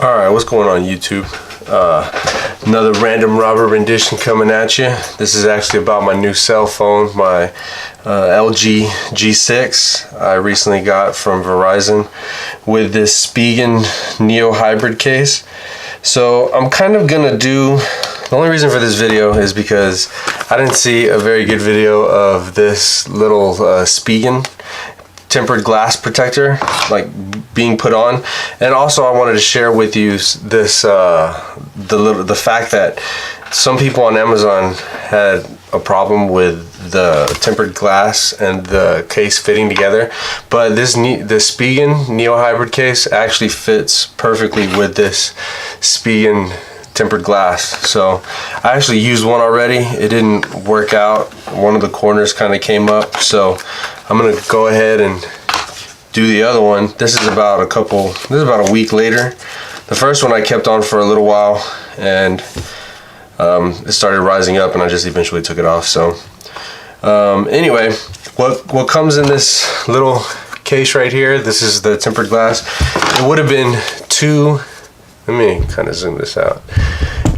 Alright, what's going on YouTube? Another random robber rendition coming at you. This is actually about my new cell phone, my LG G6 I recently got from Verizon with this Spigen Neo hybrid case. So I'm kind of gonna do, the only reason for this video is because I didn't see a very good video of this little Spigen tempered glass protector like being put on, and also I wanted to share with you this the fact that some people on Amazon had a problem with the tempered glass and the case fitting together, but this Spigen Neo hybrid case actually fits perfectly with this Spigen tempered glass. So I actually used one already. It didn't work out. One of the corners kind of came up, so I'm gonna go ahead and do the other one. This is about a week later. The first one I kept on for a little while, and it started rising up, and I just eventually took it off. So anyway, what comes in this little case right here, this is the tempered glass. It would have been two, let me kind of zoom this out.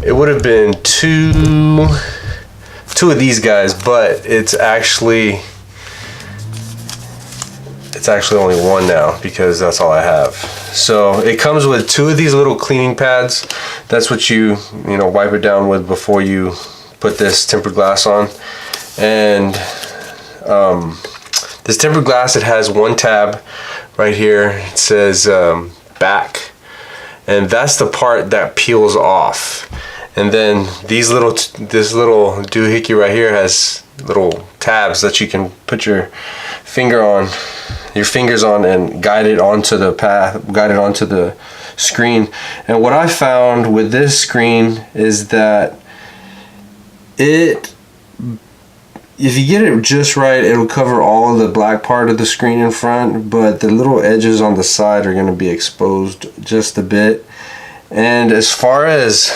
It would have been two of these guys, but it's actually only one now because that's all I have. So it comes with two of these little cleaning pads. That's what you wipe it down with before you put this tempered glass on. And this tempered glass, it has one tab right here. It says back, and that's the part that peels off. And then this little doohickey right here has little tabs that you can put your fingers on and guide it onto the screen. And what I found with this screen is that if you get it just right, it'll cover all of the black part of the screen in front, but the little edges on the side are going to be exposed just a bit. And as far as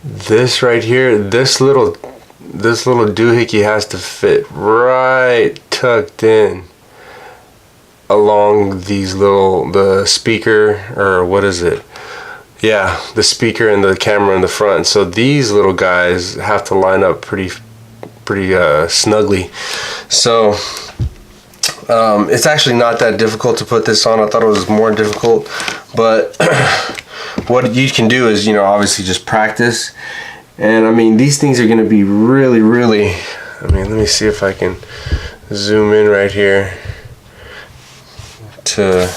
this right here, this little doohickey has to fit right tucked in along these the speaker, or what is it? Yeah, the speaker and the camera in the front. So these little guys have to line up pretty snugly. So it's actually not that difficult to put this on. I thought it was more difficult, but what you can do is, obviously just practice. And I mean, these things are going to be really, I mean, let me see if I can zoom in right here to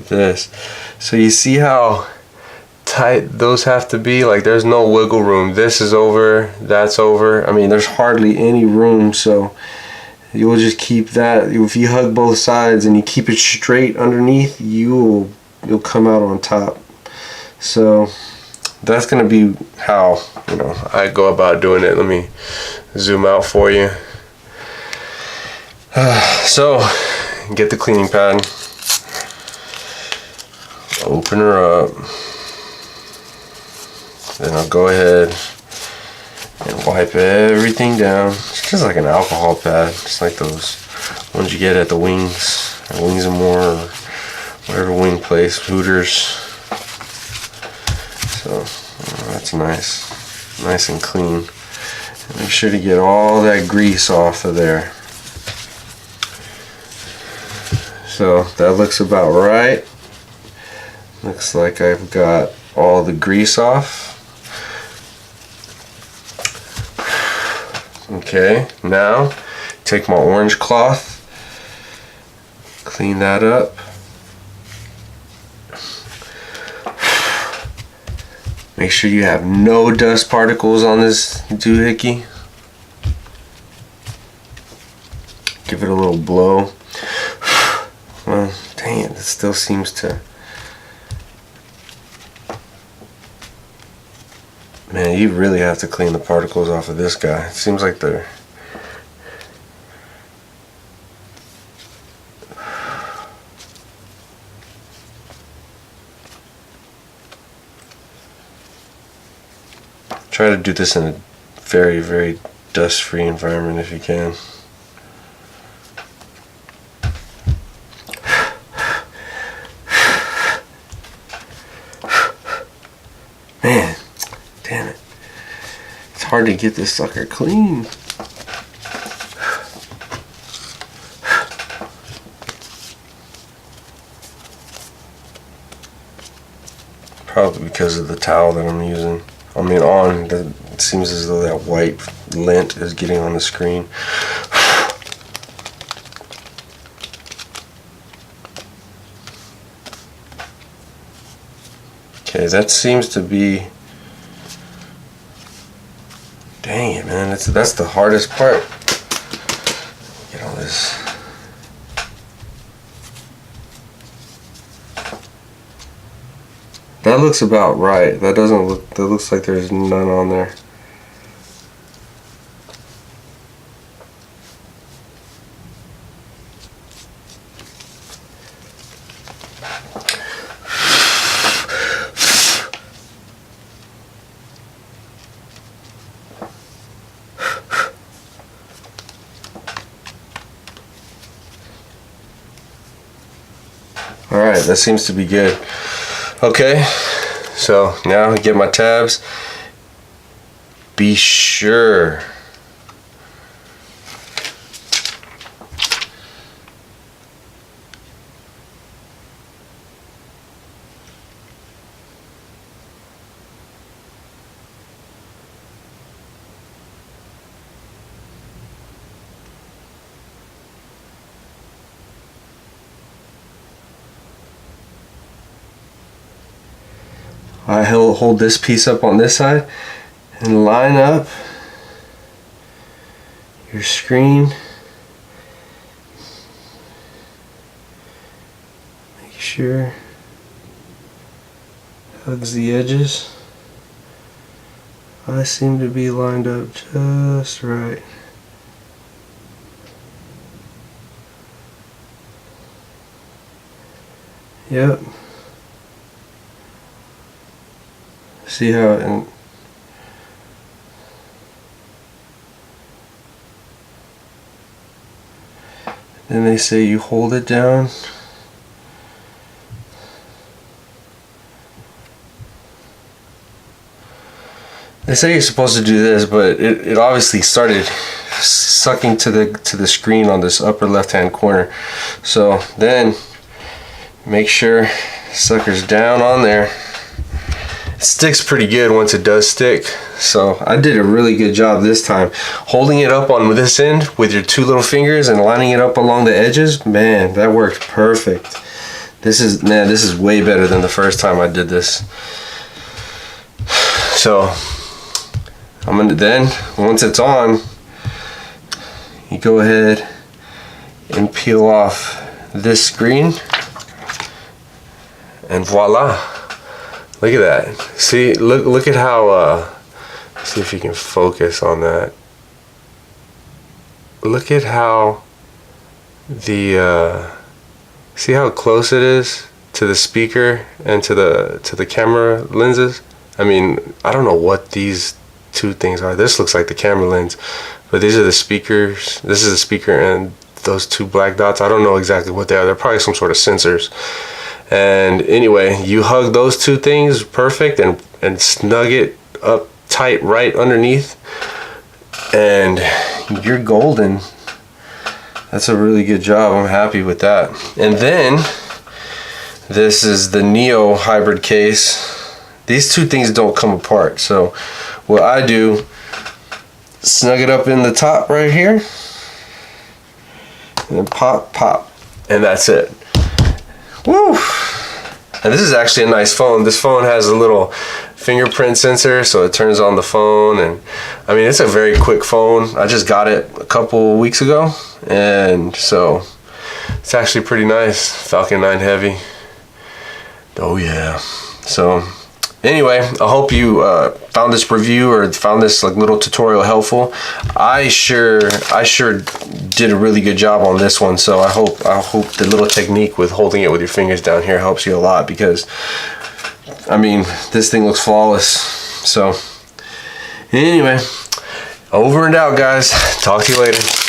this. So you see how tight those have to be? Like, there's no wiggle room. This is over, that's over. I mean, there's hardly any room, so you'll just keep that. If you hug both sides and you keep it straight underneath, you'll come out on top. So that's gonna be how I go about doing it. Let me zoom out for you. So get the cleaning pad, open her up, then I'll go ahead and wipe everything down. It's just like an alcohol pad, just like those ones you get at the Wings and More, or whatever wing place, Hooters. So that's nice and clean. And make sure to get all that grease off of there. So that looks about right. Looks like I've got all the grease off. Okay, now take my orange cloth, clean that up. Make sure you have no dust particles on this doohickey. Give it a little blow. Well, dang it, still seems to. Man, you really have to clean the particles off of this guy. It seems like they're... Try to do this in a very, very dust-free environment if you can. Man, damn it. It's hard to get this sucker clean. Probably because of the towel that I'm using. It seems as though that white lint is getting on the screen. Okay, that seems to be... Dang it, man. That's the hardest part. Get all this... That looks about right. That doesn't look... That looks like there's none on there. Alright, that seems to be good. Okay, so now I get my tabs. Be sure I hold this piece up on this side and line up your screen. Make sure hugs the edges. I seem to be lined up just right. Yep. See how and then they say you hold it down. They say you're supposed to do this, but it obviously started sucking to the screen on this upper left hand corner. So then make sure sucker's down on there. It sticks pretty good once it does stick, so I did a really good job this time. Holding it up on this end with your two little fingers and lining it up along the edges, man, that worked perfect. This is way better than the first time I did this. So I'm gonna then, once it's on, you go ahead and peel off this screen, and voila. Look at that. See, look at how, see if you can focus on that. Look at how the, see how close it is to the speaker and to the camera lenses? I mean, I don't know what these two things are. This looks like the camera lens, but these are the speakers. This is the speaker and those two black dots. I don't know exactly what they are. They're probably some sort of sensors. And anyway, you hug those two things perfect and snug it up tight right underneath, and you're golden. That's a really good job. I'm happy with that. And then this is the Neo hybrid case. These two things don't come apart. So what I do, snug it up in the top right here, and then pop, pop, and that's it. Woo! And this is actually a nice phone. This phone has a little fingerprint sensor, so it turns on the phone, and I mean, it's a very quick phone. I just got it a couple weeks ago, and so it's actually pretty nice. Falcon 9 Heavy. Oh yeah. So anyway, I hope you found this review or found this like little tutorial helpful. I sure did a really good job on this one. So I hope the little technique with holding it with your fingers down here helps you a lot, because I mean, this thing looks flawless. So anyway, Over and out, guys. Talk to you later.